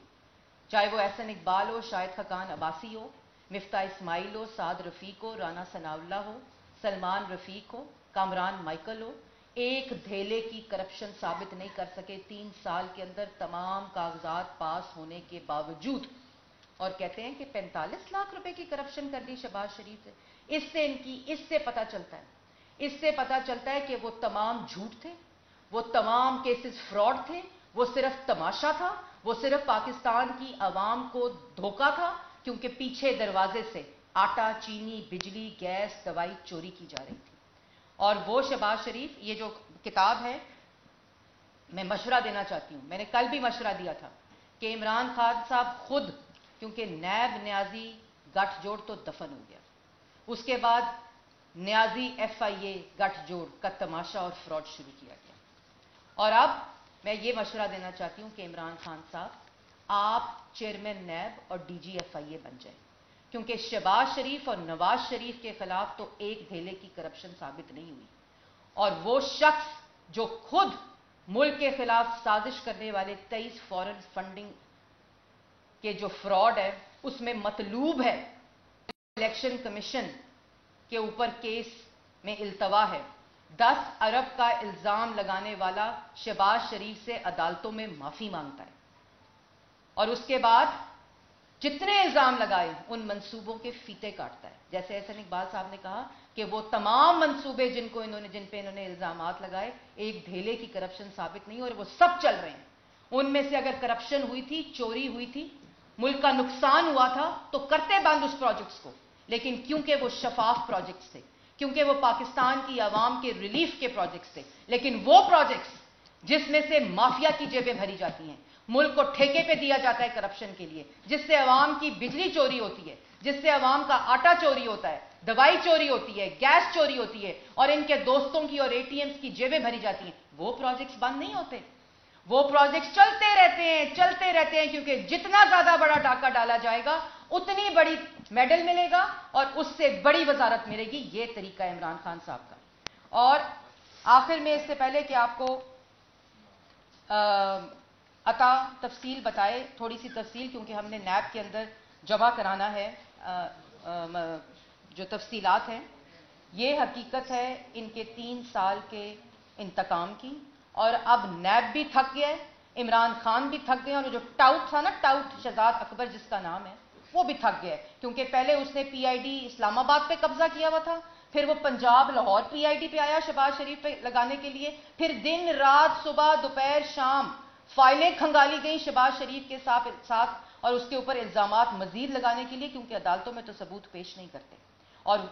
چاہے وہ احسن اقبال ہو, شاہد خاقان عباسی ہو, مفتاح اسماعیل ہو, سعد رفیق ہو, رانا ثناء اللہ ہو, سلمان رفیق ہو, کامران مائیکل ہو, ایک دھیلے کی کرپشن ثابت نہیں کر سکے 3 سال کے اندر تمام کاغذات پاس ہونے کے باوجود. اور کہتے ہیں کہ 45 لاکھ روپے کی کرپشن کر دی شہباز شریف سے. اس سے پتہ چلتا ہے کہ وہ تمام جھوٹ تھے, وہ تمام کیسز فراڈ تھے, وہ صرف تماشا تھا, وہ صرف پاکستان کی عوام کو دھوکہ تھا, کیونکہ پیچھے دروازے سے آٹا, چینی, بجلی, گیس, دوائی چوری کی جا رہی تھی. اور وہ شہباز شریف, یہ جو کتاب ہے, میں مشورہ دینا چاہتی ہوں, میں نے کل بھی مشورہ دیا تھا کہ عمران خان صاحب خود, کیونکہ نیب نیازی گٹھ جوڑ تو دفن ہو گیا, اس کے بعد نیازی ایف آئی اے گٹھ جوڑ کا تماشا اور فراڈ شروع کیا گیا. اور اب میں یہ مشورہ دینا چاہتی ہوں کہ عمران خان صاحب آپ چیئرمین نیب اور ڈی جی ایف آئی اے بن جائیں, کیونکہ شہباز شریف اور نواز شریف کے خلاف تو ایک دھیلے کی کرپشن ثابت نہیں ہوئی. اور وہ شخص جو خود ملک کے خلاف سازش کرنے والے 23 فورن فنڈنگ کے جو فراڈ ہے, اس میں مطلوب ہے الیکشن کمیشن کے اوپر کیس میں التوا ہے. 10 ارب کا الزام لگانے والا شہباز شریف سے عدالتوں میں معافی مانگتا ہے, اور اس کے بعد جتنے الزام لگائے ان منصوبوں کے فیتے کاٹتا ہے. جیسے احسن اقبال صاحب نے کہا کہ وہ تمام منصوبے جن پہ انہوں نے الزامات لگائے, ایک دھیلے کی کرپشن ثابت نہیں, اور وہ سب چل رہے ہیں. ان میں سے اگر کرپشن ہوئی تھی, چوری ہوئی تھی, ملک کا نقصان ہوا تھا, تو کرتے بند اس پروجیکٹس کو, لیکن کیونکہ وہ شفاف پروجیکٹس تھے, کیونکہ وہ پاکستان کی عوام کے ریلیف کے پروجیکٹس تھے، لیکن وہ پروجیکٹس جس میں سے مافیا کی جیبیں بھری جاتی ہیں، ملک کو ٹھیکے پہ دیا جاتا ہے کرپشن کے لیے، جس سے عوام کی بجلی چوری ہوتی ہے، جس سے عوام کا آٹا چوری ہوتا ہے، دوائی چوری ہوتی ہے، گیس چوری ہوتی ہے، اور ان کے دوستوں کی اور اے ٹی ایمز کی جیبیں بھری جاتی ہیں، وہ پروجیکٹس بند نہیں ہوتے، وہ پروجیکٹس چلتے رہتے ہیں کیونکہ جتنا زیادہ بڑا ڈاکہ ڈالا جائے گا اتنی بڑی میڈل ملے گا اور اس سے بڑی وزارت ملے گی. یہ طریقہ عمران خان صاحب کا. اور آخر میں اس سے پہلے کہ آپ کو عطا تفصیل بتائے، تھوڑی سی تفصیل، کیونکہ ہم نے نیب کے اندر جمع کرانا ہے جو تفصیلات ہیں. یہ حقیقت ہے ان کے 3 سال کے انتقام کی، اور اب نیب بھی تھک گیا ہے، عمران خان بھی تھک گئے، اور جو ٹاؤٹ تھا نا، ٹاؤٹ شہزاد اکبر جس کا نام ہے، وہ بھی تھک گیا ہے، کیونکہ پہلے اس نے پی آئی ڈی اسلام آباد پہ قبضہ کیا ہوا تھا، پھر وہ پنجاب لاہور پی آئی ڈی پہ آیا شہباز شریف پہ لگانے کے لیے، پھر دن رات صبح دوپہر شام فائلیں کھنگالی گئیں شہباز شریف کے ساتھ اور اس کے اوپر الزامات مزید لگانے کے لیے، کیونکہ عدالتوں میں تو ثبوت پیش نہیں کرتے.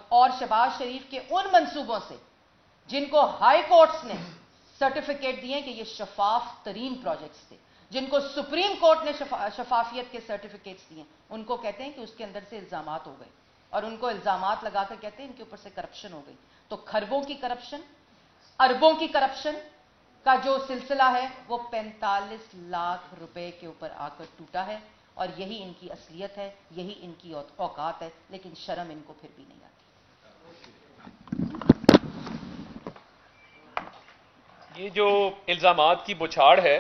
اور شہباز شریف کے ان منصوبوں سے جن کو ہائی کورٹس نے سرٹیفکیٹ دیے کہ یہ شفاف ترین پروجیکٹس تھے، جن کو سپریم کورٹ نے شفافیت کے سرٹیفکیٹس دیے، ان کو کہتے ہیں کہ اس کے اندر سے الزامات ہو گئے، اور ان کو الزامات لگا کر کہتے ہیں ان کے اوپر سے کرپشن ہو گئی. تو کھربوں کی کرپشن، اربوں کی کرپشن کا جو سلسلہ ہے وہ 45 لاکھ روپے کے اوپر آ کر ٹوٹا ہے، اور یہی ان کی اصلیت ہے، یہی ان کی اوقات ہے، لیکن شرم ان کو پھر بھی نہیں آتی. یہ جو الزامات کی بچھاڑ ہے،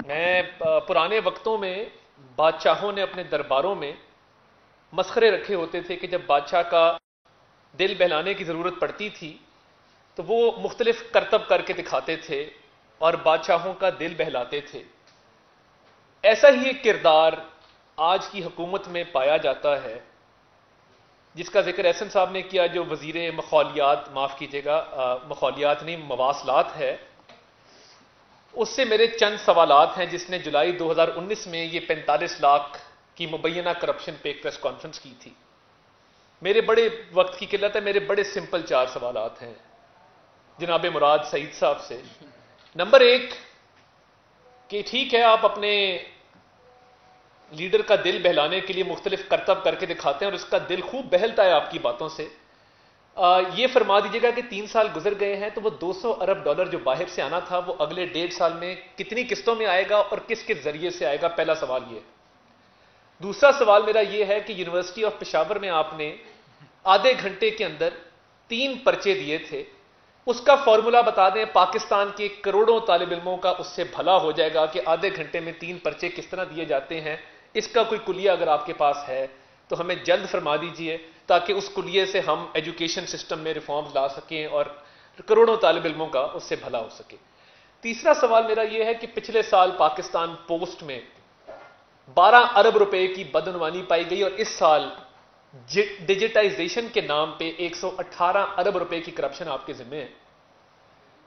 میں پرانے وقتوں میں بادشاہوں نے اپنے درباروں میں مسخرے رکھے ہوتے تھے کہ جب بادشاہ کا دل بہلانے کی ضرورت پڑتی تھی تو وہ مختلف کرتب کر کے دکھاتے تھے اور بادشاہوں کا دل بہلاتے تھے. ایسا ہی ایک کردار آج کی حکومت میں پایا جاتا ہے، جس کا ذکر احسن صاحب نے کیا، جو وزیر مخولیات، معاف کیجیے گا مخولیات نہیں مواصلات ہے. اس سے میرے چند سوالات ہیں، جس نے جولائی 2019 میں یہ 45 لاکھ کی مبینہ کرپشن پہ ایک پریس کانفرنس کی تھی. میرے بڑے وقت کی قلت ہے، میرے بڑے سمپل 4 سوالات ہیں جناب مراد سعید صاحب سے. نمبر 1 کہ ٹھیک ہے آپ اپنے لیڈر کا دل بہلانے کے لیے مختلف کرتب کر کے دکھاتے ہیں اور اس کا دل خوب بہلتا ہے آپ کی باتوں سے. یہ فرما دیجیے گا کہ 3 سال گزر گئے ہیں تو وہ $200 ارب جو باہر سے آنا تھا وہ اگلے 1.5 سال میں کتنی قسطوں میں آئے گا اور کس کس ذریعے سے آئے گا؟ پہلا سوال یہ. دوسرا سوال میرا یہ ہے کہ یونیورسٹی آف پشاور میں آپ نے آدھے گھنٹے کے اندر 3 پرچے دیے تھے، اس کا فارمولا بتا دیں. پاکستان کے کروڑوں طالب علموں کا اس سے بھلا ہو جائے گا کہ آدھے گھنٹے میں 3 پرچے کس طرح دیے جاتے ہیں. اس کا کوئی کلیہ اگر آپ کے پاس ہے تو ہمیں جلد فرما دیجئے تاکہ اس کلیے سے ہم ایجوکیشن سسٹم میں ریفارمز لا سکیں اور کروڑوں طالب علموں کا اس سے بھلا ہو سکے. تیسرا سوال میرا یہ ہے کہ پچھلے سال پاکستان پوسٹ میں 12 ارب روپے کی بدعنوانی پائی گئی اور اس سال ڈیجیٹائزیشن کے نام پہ 118 ارب روپے کی کرپشن آپ کے ذمہ ہے.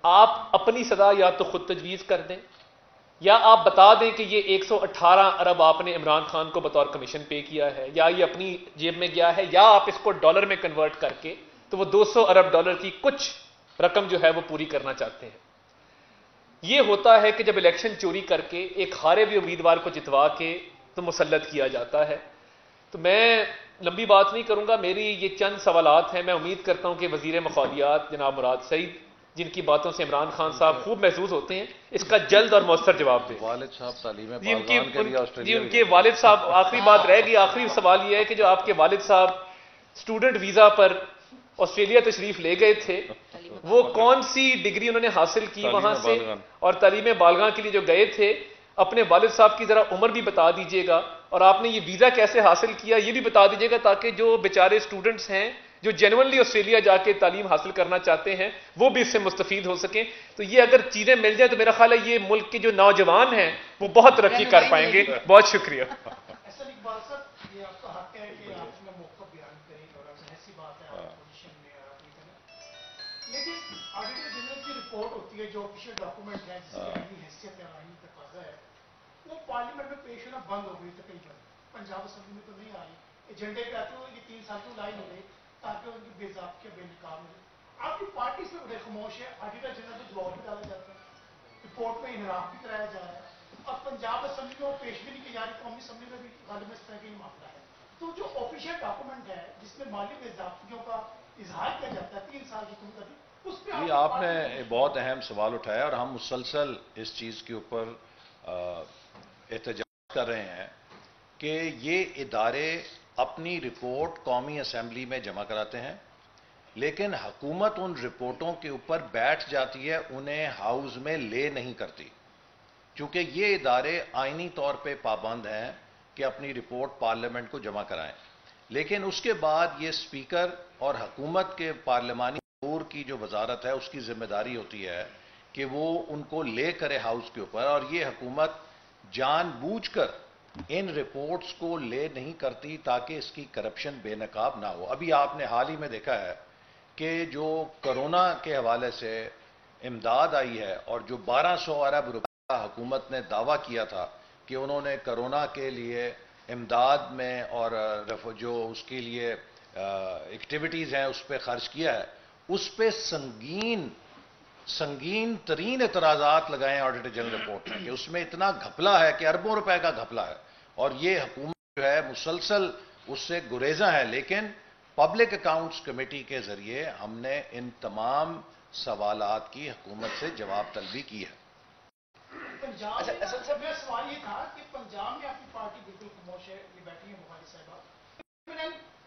آپ اپنی سزا یا تو خود تجویز کر دیں یا آپ بتا دیں کہ یہ 118 ارب آپ نے عمران خان کو بطور کمیشن پے کیا ہے یا یہ اپنی جیب میں گیا ہے، یا آپ اس کو ڈالر میں کنورٹ کر کے تو وہ $200 ارب کی کچھ رقم جو ہے وہ پوری کرنا چاہتے ہیں. یہ ہوتا ہے کہ جب الیکشن چوری کر کے ایک ہارے ہوئے امیدوار کو جتوا کے تو مسلط کیا جاتا ہے. تو میں لمبی بات نہیں کروں گا، میری یہ چند سوالات ہیں. میں امید کرتا ہوں کہ وزیر مخولیات جناب مراد سعید، جن کی باتوں سے عمران خان صاحب خوب محظوظ ہوتے ہیں، اس کا جلد اور مؤثر جواب دیں. والد صاحب تعلیم جی بالغان کے لیے آسٹریلیا ان کے والد صاحب، آخری بات رہ گئی، آخری سوال یہ ہے کہ جو آپ کے والد صاحب اسٹوڈنٹ ویزا پر آسٹریلیا تشریف لے گئے تھے، وہ کون سی ڈگری انہوں نے حاصل کی وہاں سے، اور تعلیم بالغاں کے لیے جو گئے تھے اپنے والد صاحب کی ذرا عمر بھی بتا دیجئے گا، اور آپ نے یہ ویزا کیسے حاصل کیا یہ بھی بتا دیجئے گا تاکہ جو بیچارے اسٹوڈنٹس ہیں جو جینوئنلی آسٹریلیا جا کے تعلیم حاصل کرنا چاہتے ہیں وہ بھی اس سے مستفید ہو سکیں. تو یہ اگر چیزیں مل جائیں تو میرا خیال ہے یہ ملک کے جو نوجوان ہیں وہ بہت ترقی کر پائیں گے. بہت شکریہ. احسن اقبال صاحب، یہ آپ کا حق ہے کہ آپ اپنا موقف بیان کریں اور ایسی بات ہے آپ پوزیشن میں لیکن آڈیٹر جنرل کی رپورٹ ہوتی ہے جو آفیشیل ڈاکومنٹ ہے جس کی آئینی حیثیت ہے، آئینی تقاضا ہے، وہ پارلیمنٹ میں پیش ہونا بند ہو گئی تقریباً. پنجاب اسمبلی میں تو نہیں آئی، ایجنڈے پہ آتے ہوئے یہ 3 سال کیوں لائی ہو گئی. تاکہ ان کی بے ضابطہ بے نقاب ہو جائے. آپ کی پارٹی سے بڑے خاموش ہے, آڈیٹر جنرل کو جواب بھی ڈالا جاتا ہے, رپورٹ میں انحراف بھی کرایا جا رہا ہے, اور پنجاب اسمبلی میں وہ پیش بھی نہیں کی جا رہی, قومی اسمبلی میں بھی غالباً اس طرح کا یہ معاملہ ہے. تو جو آفیشیل ڈاکومنٹ ہے جس میں مالی بے ضابطگیوں کا اظہار کیا جاتا ہے 3 سال کی حکومت ابھی, اس پہ جی آپ نے بہت اہم سوال اٹھایا اور ہم مسلسل اس چیز کے اوپر احتجاج کر رہے ہیں کہ یہ ادارے اپنی رپورٹ قومی اسمبلی میں جمع کراتے ہیں, لیکن حکومت ان رپورٹوں کے اوپر بیٹھ جاتی ہے, انہیں ہاؤس میں لے نہیں کرتی, چونکہ یہ ادارے آئینی طور پہ پابند ہیں کہ اپنی رپورٹ پارلیمنٹ کو جمع کرائیں. لیکن اس کے بعد یہ اسپیکر اور حکومت کے پارلیمانی امور کی جو وزارت ہے اس کی ذمہ داری ہوتی ہے کہ وہ ان کو لے کرے ہاؤس کے اوپر, اور یہ حکومت جان بوجھ کر ان رپورٹس کو لے نہیں کرتی تاکہ اس کی کرپشن بے نقاب نہ ہو. ابھی آپ نے حال ہی میں دیکھا ہے کہ جو کرونا کے حوالے سے امداد آئی ہے اور جو 1200 ارب روپے کا حکومت نے دعویٰ کیا تھا کہ انہوں نے کرونا کے لیے امداد میں اور جو اس کے لیے ایکٹیویٹیز ہیں اس پہ خرچ کیا ہے, اس پہ سنگین ترین اعتراضات لگائے آڈیٹر جنرل رپورٹ میں کہ اس میں اتنا گھپلا ہے کہ اربوں روپے کا گھپلا ہے, اور یہ حکومت جو ہے مسلسل اس سے گریزاں ہے. لیکن پبلک اکاؤنٹس کمیٹی کے ذریعے ہم نے ان تمام سوالات کی حکومت سے جواب طلبی کی ہے. پنجاب میں سوال یہ تھا کہ پنجاب میں آپ کی پارٹی بالکل خاموش ہے, یہ بیٹھی ہیں بخاری صاحبہ,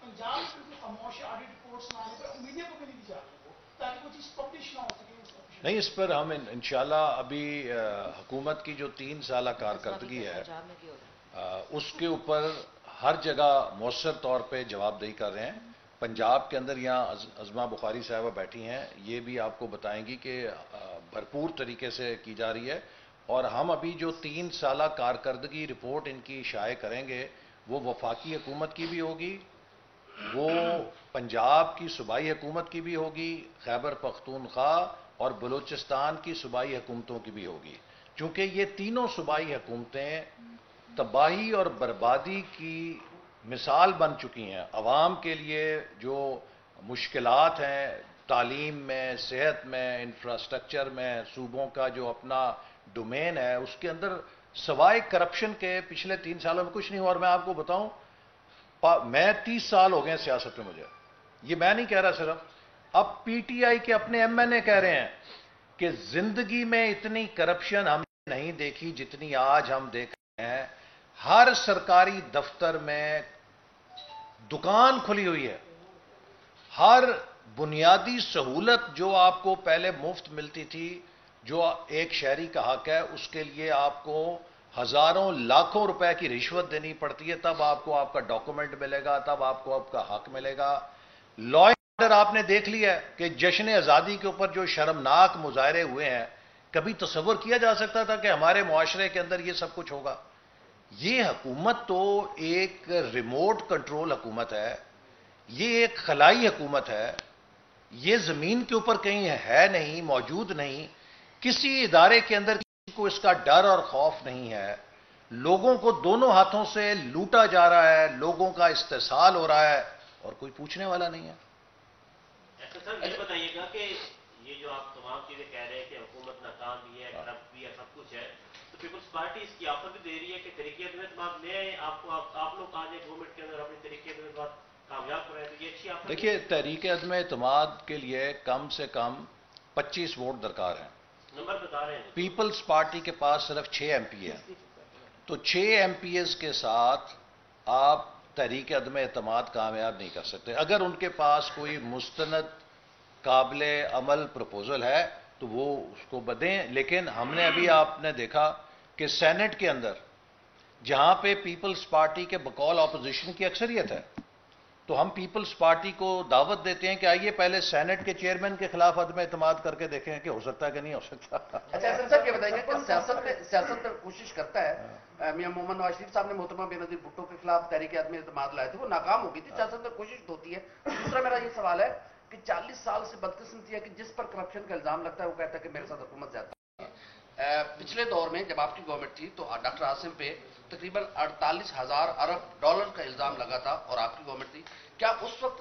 پنجاب میں بالکل خاموش ہے, آڈیٹ رپورٹس نہ آنے پر میڈیا کو بھی نہیں دی جا رہی وہ, تاکہ وہ چیز پبلش نہ ہو سکے. نہیں, اس پر ہم انشاءاللہ ابھی حکومت کی جو 3 سالہ کارکردگی ہے اس کے اوپر ہر جگہ مؤثر طور پہ جواب دہی کر رہے ہیں. پنجاب کے اندر یہاں عظمہ بخاری صاحبہ بیٹھی ہیں, یہ بھی آپ کو بتائیں گی کہ بھرپور طریقے سے کی جا رہی ہے, اور ہم ابھی جو 3 سالہ کارکردگی رپورٹ ان کی شائع کریں گے وہ وفاقی حکومت کی بھی ہوگی, وہ پنجاب کی صوبائی حکومت کی بھی ہوگی, خیبر پختونخوا اور بلوچستان کی صوبائی حکومتوں کی بھی ہوگی, چونکہ یہ تینوں صوبائی حکومتیں تباہی اور بربادی کی مثال بن چکی ہیں. عوام کے لیے جو مشکلات ہیں تعلیم میں, صحت میں, انفراسٹرکچر میں, صوبوں کا جو اپنا ڈومین ہے اس کے اندر سوائے کرپشن کے پچھلے 3 سالوں میں کچھ نہیں ہوا. اور میں آپ کو بتاؤں, میں 30 سال ہو گئے سیاست میں, مجھے یہ میں نہیں کہہ رہا صرف, اب پی ٹی آئی کے اپنے ایم این اے کہہ رہے ہیں کہ زندگی میں اتنی کرپشن ہم نے نہیں دیکھی جتنی آج ہم دیکھ رہے ہیں. ہر سرکاری دفتر میں دکان کھلی ہوئی ہے, ہر بنیادی سہولت جو آپ کو پہلے مفت ملتی تھی, جو ایک شہری کا حق ہے, اس کے لیے آپ کو ہزاروں لاکھوں روپے کی رشوت دینی پڑتی ہے, تب آپ کو آپ کا ڈاکومنٹ ملے گا, تب آپ کو آپ کا حق ملے گا. لا اینڈ آرڈر آپ نے دیکھ لیا ہے کہ جشن آزادی کے اوپر جو شرمناک مظاہرے ہوئے ہیں, کبھی تصور کیا جا سکتا تھا کہ ہمارے معاشرے کے اندر یہ سب کچھ ہوگا؟ یہ حکومت تو ایک ریموٹ کنٹرول حکومت ہے, یہ ایک خلائی حکومت ہے, یہ زمین کے اوپر کہیں ہے نہیں, موجود نہیں, کسی ادارے کے اندر کسی کو اس کا ڈر اور خوف نہیں ہے. لوگوں کو دونوں ہاتھوں سے لوٹا جا رہا ہے, لوگوں کا استحصال ہو رہا ہے, اور کوئی پوچھنے والا نہیں ہے. سر یہ بتائیے گا کہ یہ جو آپ تمام چیزیں کہہ رہے ہیں کہ حکومت ناکام بھی ہے, کرپٹ بھی ہے, سب کچھ ہے, تو پیپلز پارٹی اس کی آفر بھی دے رہی ہے کہ طریقے اعتماد میں آپ لوگ آج گورنمنٹ کے اندر اپنے طریقے اعتماد کامیاب کر رہے ہیں, تو یہ اچھی آفر. دیکھیے, تحریک عدم اعتماد کے لیے کم سے کم 25 ووٹ درکار ہیں. نمبر بتا رہے ہیں. پیپلز پارٹی کے پاس صرف 6 ایم پی ہیں, تو 6 ایم پی ایز کے ساتھ آپ تحریک عدم اعتماد کامیاب نہیں کر سکتے. اگر ان کے پاس کوئی مستند قابل عمل پروپوزل ہے تو وہ اس کو بدیں. لیکن ہم نے ابھی آپ نے دیکھا کہ سینٹ کے اندر جہاں پہ پیپلز پارٹی کے بقول اپوزیشن کی اکثریت ہے, تو ہم پیپلز پارٹی کو دعوت دیتے ہیں کہ آئیے پہلے سینٹ کے چیئرمین کے خلاف عدم اعتماد کر کے دیکھیں کہ ہو سکتا ہے کہ نہیں ہو سکتا. اچھا حسن صاحب یہ بتائیں گے کہ سیاست میں کوشش کرتا ہے, میاں محمد نواز شریف صاحب نے محترمہ بے نظیر بھٹو کے خلاف تحریک عدم اعتماد لائے تھے, وہ ناکام ہو گئی تھی. سیاست میں کوشش تو ہوتی ہے. دوسرا میرا یہ سوال ہے کہ 40 سال سے بدقسمتی ہے کہ جس پر کرپشن کا الزام لگتا ہے وہ کہتا ہے کہ میرے ساتھ حکومت زیادہ ہے. پچھلے دور میں جب آپ کی گورنمنٹ تھی تو ڈاکٹر عاصم پہ تقریباً 48,000 ارب ڈالر کا الزام لگا تھا اور آپ کی گورنمنٹ تھی. کیا اس وقت